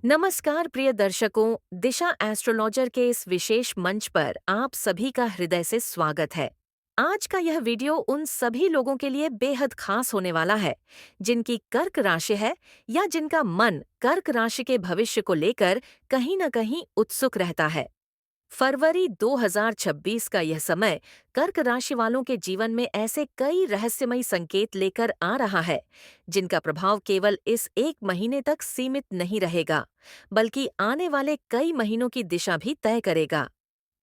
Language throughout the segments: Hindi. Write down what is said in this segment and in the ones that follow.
नमस्कार प्रिय दर्शकों, दिशा एस्ट्रोलॉजर के इस विशेष मंच पर आप सभी का हृदय से स्वागत है। आज का यह वीडियो उन सभी लोगों के लिए बेहद खास होने वाला है, जिनकी कर्क राशि है या जिनका मन कर्क राशि के भविष्य को लेकर कहीं न कहीं उत्सुक रहता है। फरवरी 2026 का यह समय कर्क राशि वालों के जीवन में ऐसे कई रहस्यमयी संकेत लेकर आ रहा है, जिनका प्रभाव केवल इस एक महीने तक सीमित नहीं रहेगा, बल्कि आने वाले कई महीनों की दिशा भी तय करेगा।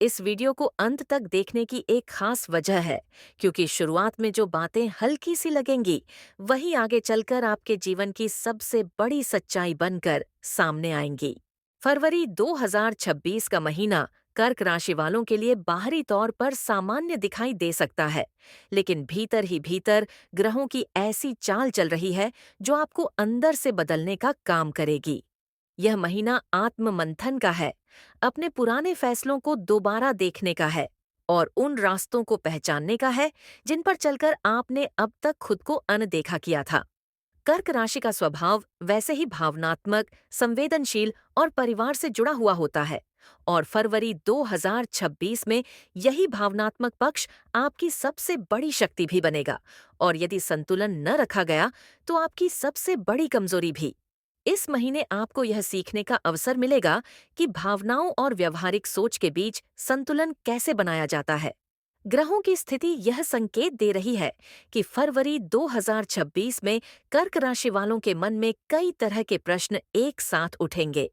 इस वीडियो को अंत तक देखने की एक खास वजह है, क्योंकि शुरुआत में जो बातें हल्की सी लगेंगी, वही आगे चलकर आपके जीवन की सबसे बड़ी सच्चाई बनकर सामने आएंगी। फरवरी 2026 का महीना कर्क राशि वालों के लिए बाहरी तौर पर सामान्य दिखाई दे सकता है, लेकिन भीतर ही भीतर ग्रहों की ऐसी चाल चल रही है जो आपको अंदर से बदलने का काम करेगी। यह महीना आत्म मंथन का है, अपने पुराने फैसलों को दोबारा देखने का है और उन रास्तों को पहचानने का है जिन पर चलकर आपने अब तक खुद को अनदेखा किया था। कर्क राशि का स्वभाव वैसे ही भावनात्मक, संवेदनशील और परिवार से जुड़ा हुआ होता है, और फरवरी 2026 में यही भावनात्मक पक्ष आपकी सबसे बड़ी शक्ति भी बनेगा, और यदि संतुलन न रखा गया तो आपकी सबसे बड़ी कमजोरी भी। इस महीने आपको यह सीखने का अवसर मिलेगा कि भावनाओं और व्यवहारिक सोच के बीच संतुलन कैसे बनाया जाता है। ग्रहों की स्थिति यह संकेत दे रही है कि फरवरी 2026 में कर्क राशि वालों के मन में कई तरह के प्रश्न एक साथ उठेंगे।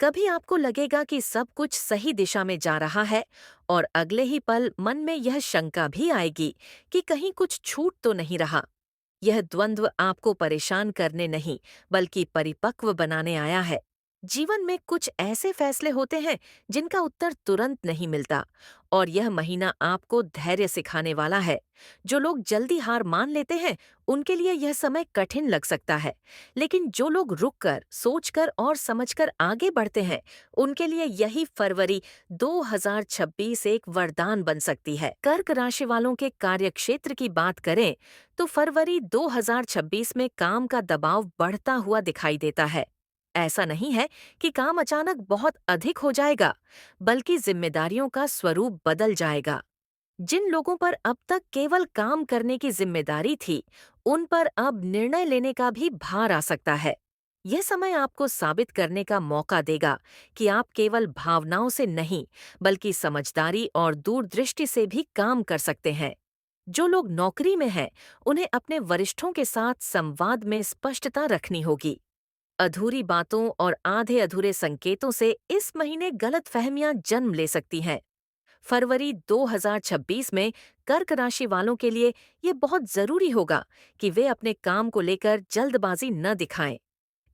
कभी आपको लगेगा कि सब कुछ सही दिशा में जा रहा है, और अगले ही पल मन में यह शंका भी आएगी कि कहीं कुछ छूट तो नहीं रहा। यह द्वंद्व आपको परेशान करने नहीं, बल्कि परिपक्व बनाने आया है। जीवन में कुछ ऐसे फैसले होते हैं जिनका उत्तर तुरंत नहीं मिलता, और यह महीना आपको धैर्य सिखाने वाला है। जो लोग जल्दी हार मान लेते हैं, उनके लिए यह समय कठिन लग सकता है, लेकिन जो लोग रुककर, सोचकर और समझकर आगे बढ़ते हैं, उनके लिए यही फरवरी 2026 एक वरदान बन सकती है। कर्क राशि वालों के कार्यक्षेत्र की बात करें तो फरवरी 2026 में काम का दबाव बढ़ता हुआ दिखाई देता है। ऐसा नहीं है कि काम अचानक बहुत अधिक हो जाएगा, बल्कि जिम्मेदारियों का स्वरूप बदल जाएगा। जिन लोगों पर अब तक केवल काम करने की जिम्मेदारी थी, उन पर अब निर्णय लेने का भी भार आ सकता है। यह समय आपको साबित करने का मौका देगा कि आप केवल भावनाओं से नहीं, बल्कि समझदारी और दूरदृष्टि से भी काम कर सकते हैं। जो लोग नौकरी में हैं, उन्हें अपने वरिष्ठों के साथ संवाद में स्पष्टता रखनी होगी। अधूरी बातों और आधे अधूरे संकेतों से इस महीने गलतफहमियां जन्म ले सकती हैं। फरवरी 2026 में कर्क राशि वालों के लिए ये बहुत जरूरी होगा कि वे अपने काम को लेकर जल्दबाजी न दिखाएं।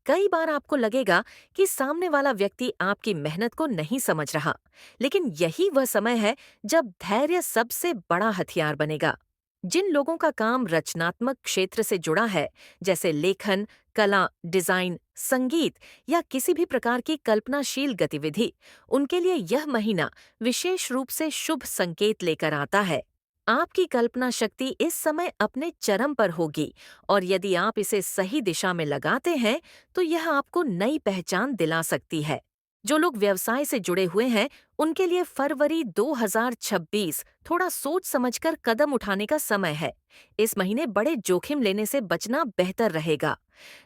कई बार आपको लगेगा कि सामने वाला व्यक्ति आपकी मेहनत को नहीं समझ रहा, लेकिन यही वह समय है जब धैर्य सबसे बड़ा हथियार बनेगा। जिन लोगों का काम रचनात्मक क्षेत्र से जुड़ा है, जैसे लेखन, कला, डिजाइन, संगीत या किसी भी प्रकार की कल्पनाशील गतिविधि, उनके लिए यह महीना विशेष रूप से शुभ संकेत लेकर आता है। आपकी कल्पना शक्ति इस समय अपने चरम पर होगी, और यदि आप इसे सही दिशा में लगाते हैं तो यह आपको नई पहचान दिला सकती है। जो लोग व्यवसाय से जुड़े हुए हैं, उनके लिए फरवरी 2026 थोड़ा सोच समझकर कदम उठाने का समय है। इस महीने बड़े जोखिम लेने से बचना बेहतर रहेगा।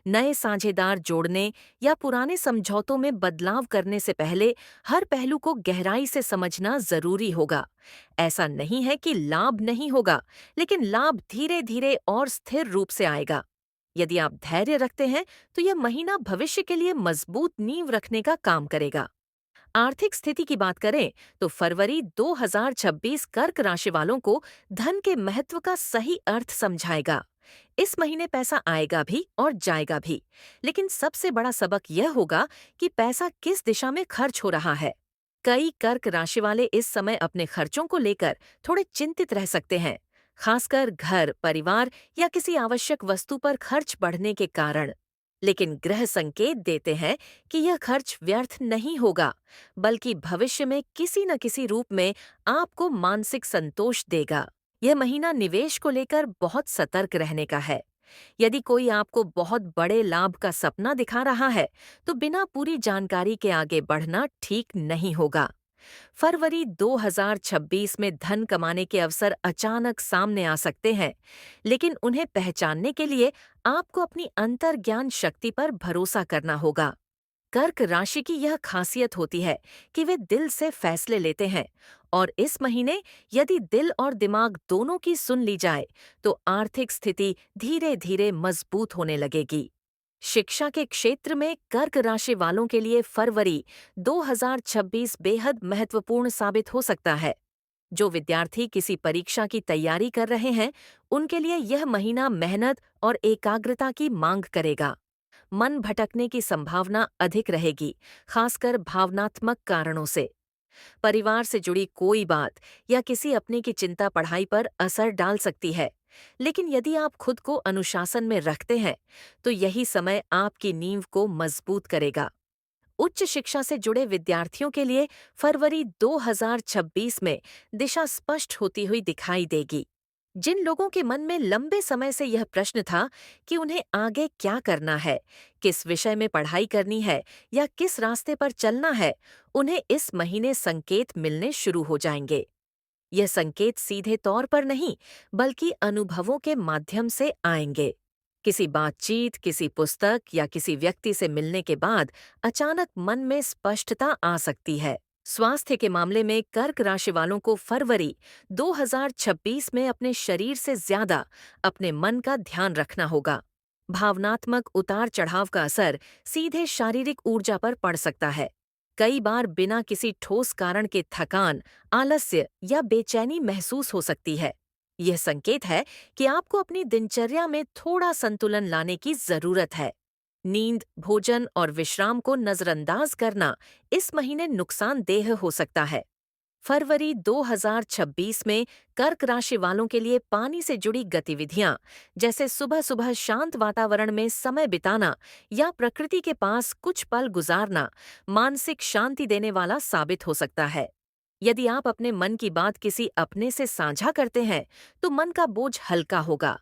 नए साझेदार जोड़ने या पुराने समझौतों में बदलाव करने से पहले हर पहलू को गहराई से समझना जरूरी होगा। ऐसा नहीं है कि लाभ नहीं होगा, लेकिन लाभ धीरे धीरे और स्थिर रूप से आएगा। यदि आप धैर्य रखते हैं तो यह महीना भविष्य के लिए मजबूत नींव रखने का काम करेगा। आर्थिक स्थिति की बात करें तो फरवरी 2026 कर्क राशि वालों को धन के महत्व का सही अर्थ समझाएगा। इस महीने पैसा आएगा भी और जाएगा भी, लेकिन सबसे बड़ा सबक यह होगा कि पैसा किस दिशा में खर्च हो रहा है। कई कर्क राशि वाले इस समय अपने खर्चों को लेकर थोड़े चिंतित रह सकते हैं, खासकर घर, परिवार या किसी आवश्यक वस्तु पर खर्च बढ़ने के कारण। लेकिन ग्रह संकेत देते हैं कि यह खर्च व्यर्थ नहीं होगा, बल्कि भविष्य में किसी न किसी रूप में आपको मानसिक संतोष देगा। यह महीना निवेश को लेकर बहुत सतर्क रहने का है। यदि कोई आपको बहुत बड़े लाभ का सपना दिखा रहा है, तो बिना पूरी जानकारी के आगे बढ़ना ठीक नहीं होगा। फरवरी 2026 में धन कमाने के अवसर अचानक सामने आ सकते हैं, लेकिन उन्हें पहचानने के लिए आपको अपनी अंतर्ज्ञान शक्ति पर भरोसा करना होगा। कर्क राशि की यह खासियत होती है कि वे दिल से फैसले लेते हैं, और इस महीने यदि दिल और दिमाग दोनों की सुन ली जाए, तो आर्थिक स्थिति धीरे धीरे मजबूत होने लगेगी। शिक्षा के क्षेत्र में कर्क राशि वालों के लिए फरवरी 2026 बेहद महत्वपूर्ण साबित हो सकता है। जो विद्यार्थी किसी परीक्षा की तैयारी कर रहे हैं, उनके लिए यह महीना मेहनत और एकाग्रता की मांग करेगा। मन भटकने की संभावना अधिक रहेगी, खासकर भावनात्मक कारणों से। परिवार से जुड़ी कोई बात या किसी अपने की चिंता पढ़ाई पर असर डाल सकती है, लेकिन यदि आप खुद को अनुशासन में रखते हैं, तो यही समय आपकी नींव को मजबूत करेगा। उच्च शिक्षा से जुड़े विद्यार्थियों के लिए फरवरी 2026 में दिशा स्पष्ट होती हुई दिखाई देगी। जिन लोगों के मन में लंबे समय से यह प्रश्न था कि उन्हें आगे क्या करना है, किस विषय में पढ़ाई करनी है या किस रास्ते पर चलना है, उन्हें इस महीने संकेत मिलने शुरू हो जाएंगे। यह संकेत सीधे तौर पर नहीं, बल्कि अनुभवों के माध्यम से आएंगे। किसी बातचीत, किसी पुस्तक या किसी व्यक्ति से मिलने के बाद अचानक मन में स्पष्टता आ सकती है। स्वास्थ्य के मामले में कर्क राशि वालों को फरवरी 2026 में अपने शरीर से ज्यादा अपने मन का ध्यान रखना होगा। भावनात्मक उतार चढ़ाव का असर सीधे शारीरिक ऊर्जा पर पड़ सकता है। कई बार बिना किसी ठोस कारण के थकान, आलस्य या बेचैनी महसूस हो सकती है। यह संकेत है कि आपको अपनी दिनचर्या में थोड़ा संतुलन लाने की जरूरत है। नींद, भोजन और विश्राम को नजरअंदाज करना इस महीने नुकसानदेह हो सकता है। फरवरी 2026 में कर्क राशि वालों के लिए पानी से जुड़ी गतिविधियां, जैसे सुबह सुबह शांत वातावरण में समय बिताना या प्रकृति के पास कुछ पल गुजारना, मानसिक शांति देने वाला साबित हो सकता है। यदि आप अपने मन की बात किसी अपने से साझा करते हैं, तो मन का बोझ हल्का होगा।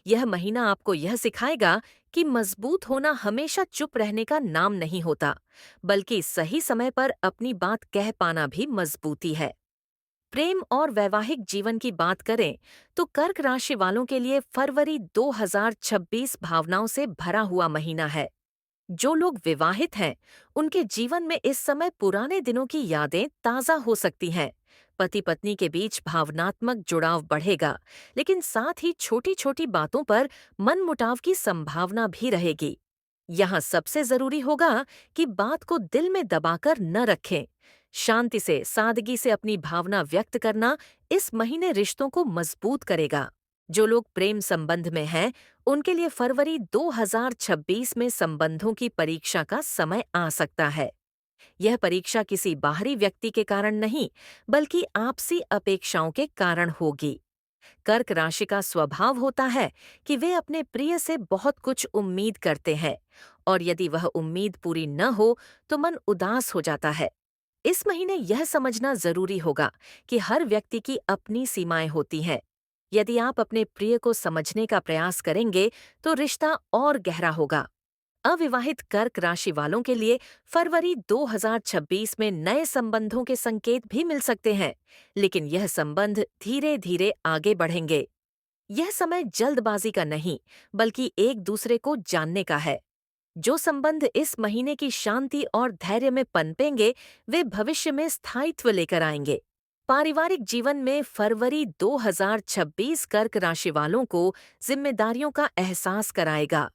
यह महीना आपको यह सिखाएगा कि मजबूत होना हमेशा चुप रहने का नाम नहीं होता, बल्कि सही समय पर अपनी बात कह पाना भी मजबूती है। प्रेम और वैवाहिक जीवन की बात करें, तो कर्क राशि वालों के लिए फरवरी 2026 भावनाओं से भरा हुआ महीना है। जो लोग विवाहित हैं, उनके जीवन में इस समय पुराने दिनों की यादें ताज़ा हो सकती हैं। पति पत्नी के बीच भावनात्मक जुड़ाव बढ़ेगा, लेकिन साथ ही छोटी छोटी बातों पर मनमुटाव की संभावना भी रहेगी। यहाँ सबसे जरूरी होगा कि बात को दिल में दबाकर न रखें। शांति से, सादगी से अपनी भावना व्यक्त करना इस महीने रिश्तों को मजबूत करेगा। जो लोग प्रेम संबंध में हैं, उनके लिए फरवरी 2026 में संबंधों की परीक्षा का समय आ सकता है। यह परीक्षा किसी बाहरी व्यक्ति के कारण नहीं, बल्कि आपसी अपेक्षाओं के कारण होगी। कर्क राशि का स्वभाव होता है कि वे अपने प्रिय से बहुत कुछ उम्मीद करते हैं, और यदि वह उम्मीद पूरी न हो तो मन उदास हो जाता है। इस महीने यह समझना जरूरी होगा कि हर व्यक्ति की अपनी सीमाएं होती हैं। यदि आप अपने प्रिय को समझने का प्रयास करेंगे, तो रिश्ता और गहरा होगा। अविवाहित कर्क राशि वालों के लिए फरवरी 2026 में नए संबंधों के संकेत भी मिल सकते हैं, लेकिन यह संबंध धीरे धीरे आगे बढ़ेंगे। यह समय जल्दबाजी का नहीं, बल्कि एक दूसरे को जानने का है। जो संबंध इस महीने की शांति और धैर्य में पनपेंगे, वे भविष्य में स्थायित्व लेकर आएंगे। पारिवारिक जीवन में फरवरी 2026 कर्क राशि वालों को जिम्मेदारियों का एहसास कराएगा।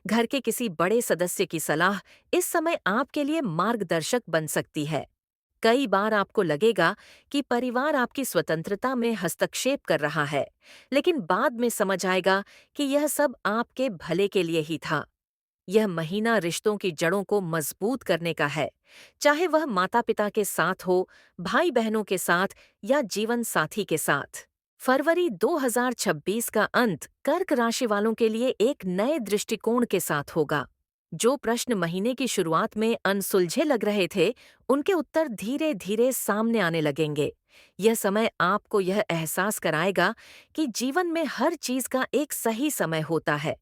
घर के किसी बड़े सदस्य की सलाह इस समय आपके लिए मार्गदर्शक बन सकती है। कई बार आपको लगेगा कि परिवार आपकी स्वतंत्रता में हस्तक्षेप कर रहा है, लेकिन बाद में समझ आएगा कि यह सब आपके भले के लिए ही था। यह महीना रिश्तों की जड़ों को मजबूत करने का है, चाहे वह माता-पिता के साथ हो, भाई-बहनों के साथ या जीवन साथी के साथ। फरवरी 2026 का अंत कर्क राशि वालों के लिए एक नए दृष्टिकोण के साथ होगा। जो प्रश्न महीने की शुरुआत में अनसुलझे लग रहे थे, उनके उत्तर धीरे धीरे सामने आने लगेंगे। यह समय आपको यह एहसास कराएगा कि जीवन में हर चीज का एक सही समय होता है,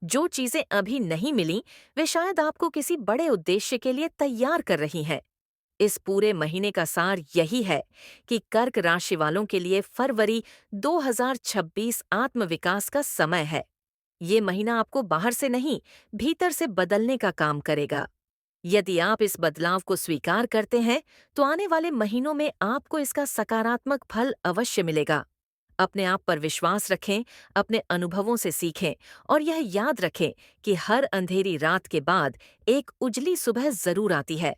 जो चीजें अभी नहीं मिली, वे शायद आपको किसी बड़े उद्देश्य के लिए तैयार कर रही हैं। इस पूरे महीने का सार यही है कि कर्क राशि वालों के लिए फरवरी 2026 आत्मविकास का समय है। ये महीना आपको बाहर से नहीं, भीतर से बदलने का काम करेगा। यदि आप इस बदलाव को स्वीकार करते हैं, तो आने वाले महीनों में आपको इसका सकारात्मक फल अवश्य मिलेगा। अपने आप पर विश्वास रखें, अपने अनुभवों से सीखें और यह याद रखें कि हर अंधेरी रात के बाद एक उजली सुबह जरूर आती है।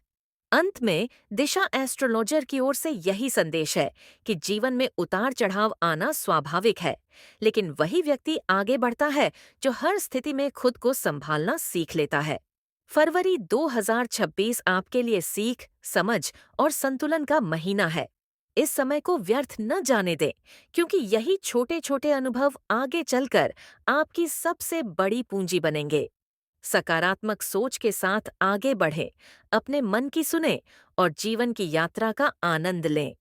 अंत में दिशा एस्ट्रोलॉजर की ओर से यही संदेश है कि जीवन में उतार चढ़ाव आना स्वाभाविक है, लेकिन वही व्यक्ति आगे बढ़ता है जो हर स्थिति में खुद को संभालना सीख लेता है। फरवरी 2026 आपके लिए सीख, समझ और संतुलन का महीना है। इस समय को व्यर्थ न जाने दें, क्योंकि यही छोटे छोटे अनुभव आगे चलकर आपकी सबसे बड़ी पूंजी बनेंगे। सकारात्मक सोच के साथ आगे बढ़ें, अपने मन की सुनें और जीवन की यात्रा का आनंद लें।